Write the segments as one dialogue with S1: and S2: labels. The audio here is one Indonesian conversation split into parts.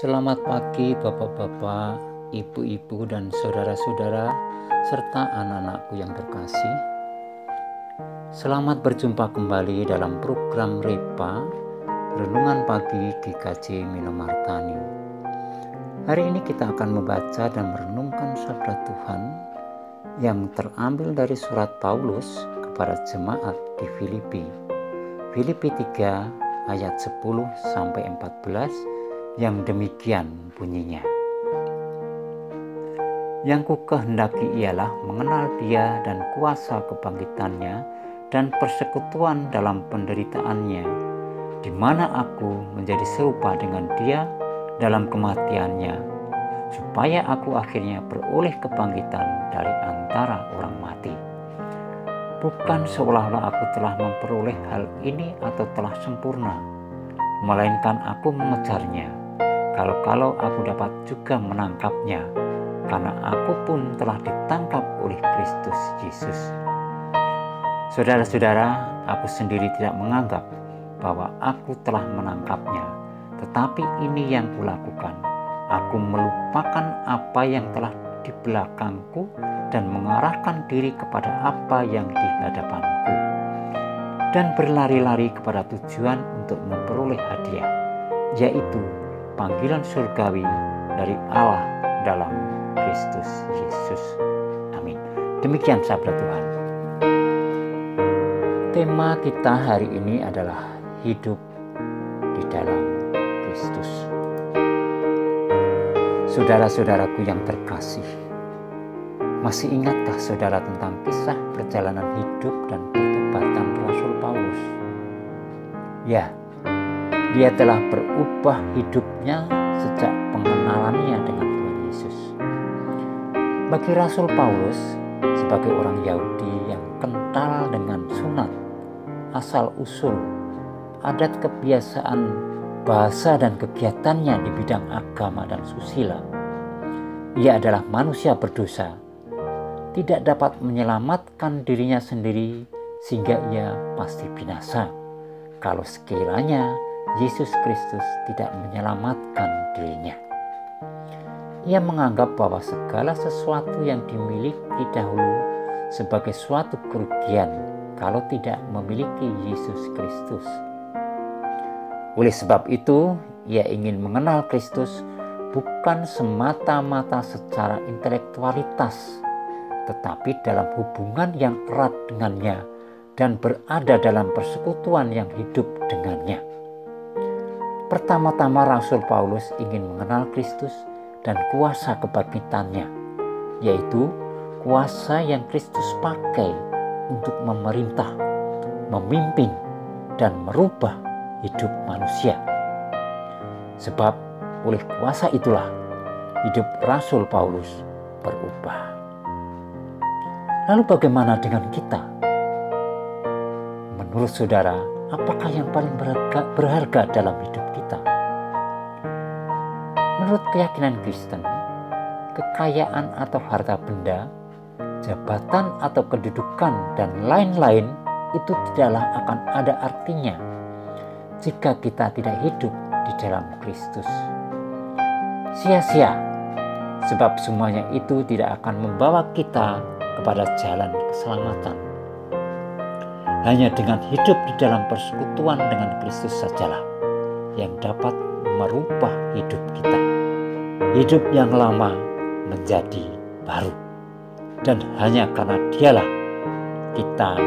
S1: Selamat pagi Bapak-bapak, Ibu-ibu dan saudara-saudara serta anak-anakku yang terkasih. Selamat berjumpa kembali dalam program REPA Renungan Pagi GKJ Minomartani. Hari ini kita akan membaca dan merenungkan sabda Tuhan yang terambil dari surat Paulus kepada jemaat di Filipi. Filipi 3 ayat 10-14 yang demikian bunyinya. Yang ku kehendaki ialah mengenal Dia dan kuasa kebangkitannya dan persekutuan dalam penderitaannya, di mana aku menjadi serupa dengan Dia dalam kematiannya, supaya aku akhirnya beroleh kebangkitan dari antara orang mati. Bukan seolah-olah aku telah memperoleh hal ini atau telah sempurna, melainkan aku mengejarnya, kalau aku dapat juga menangkapnya, karena aku pun telah ditangkap oleh Kristus Yesus. Saudara-saudara, aku sendiri tidak menganggap bahwa aku telah menangkapnya, tetapi ini yang kulakukan. Aku melupakan apa yang telah di belakangku dan mengarahkan diri kepada apa yang di hadapanku, dan berlari-lari kepada tujuan untuk memperoleh hadiah, yaitu panggilan surgawi dari Allah dalam Kristus Yesus. Amin. Demikian sabda Tuhan. Tema kita hari ini adalah hidup di dalam Kristus. Saudara-saudaraku yang terkasih, masih ingatkah saudara tentang kisah perjalanan hidup dan pertobatan Rasul Paulus? Ya, dia telah berubah hidupnya sejak pengenalannya dengan Tuhan Yesus. Bagi Rasul Paulus, sebagai orang Yahudi yang kental dengan sunat, asal-usul, adat kebiasaan, bahasa dan kegiatannya di bidang agama dan susila, ia adalah manusia berdosa, tidak dapat menyelamatkan dirinya sendiri sehingga ia pasti binasa kalau sekiranya Yesus Kristus tidak menyelamatkan dirinya. Ia menganggap bahwa segala sesuatu yang dimiliki dahulu sebagai suatu kerugian kalau tidak memiliki Yesus Kristus. Oleh sebab itu, ia ingin mengenal Kristus bukan semata-mata secara intelektualitas, tetapi dalam hubungan yang erat dengannya dan berada dalam persekutuan yang hidup dengannya. Pertama-tama Rasul Paulus ingin mengenal Kristus dan kuasa kebangkitannya, yaitu kuasa yang Kristus pakai untuk memerintah, memimpin, dan merubah hidup manusia. Sebab oleh kuasa itulah hidup Rasul Paulus berubah. Lalu bagaimana dengan kita? Menurut saudara, apakah yang paling berharga dalam hidup kita? Menurut keyakinan Kristen, kekayaan atau harta benda, jabatan atau kedudukan, dan lain-lain itu tidaklah akan ada artinya jika kita tidak hidup di dalam Kristus. Sia-sia, sebab semuanya itu tidak akan membawa kita kepada jalan keselamatan. Hanya dengan hidup di dalam persekutuan dengan Kristus sajalah yang dapat merubah hidup kita. Hidup yang lama menjadi baru. Dan hanya karena Dialah kita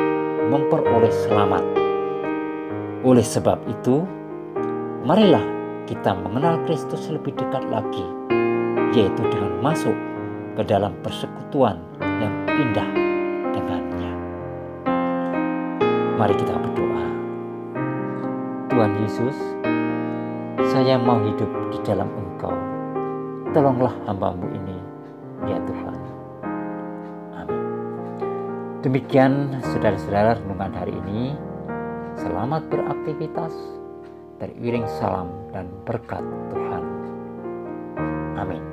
S1: memperoleh selamat. Oleh sebab itu, marilah kita mengenal Kristus lebih dekat lagi, yaitu dengan masuk ke dalam persekutuan yang indah dengannya. Mari kita berdoa. Tuhan Yesus, saya mau hidup di dalam Engkau. Tolonglah hamba-Mu ini, ya Tuhan. Amin. Demikian saudara-saudara renungan hari ini. Selamat beraktivitas. Teriring salam dan berkat Tuhan. Amin.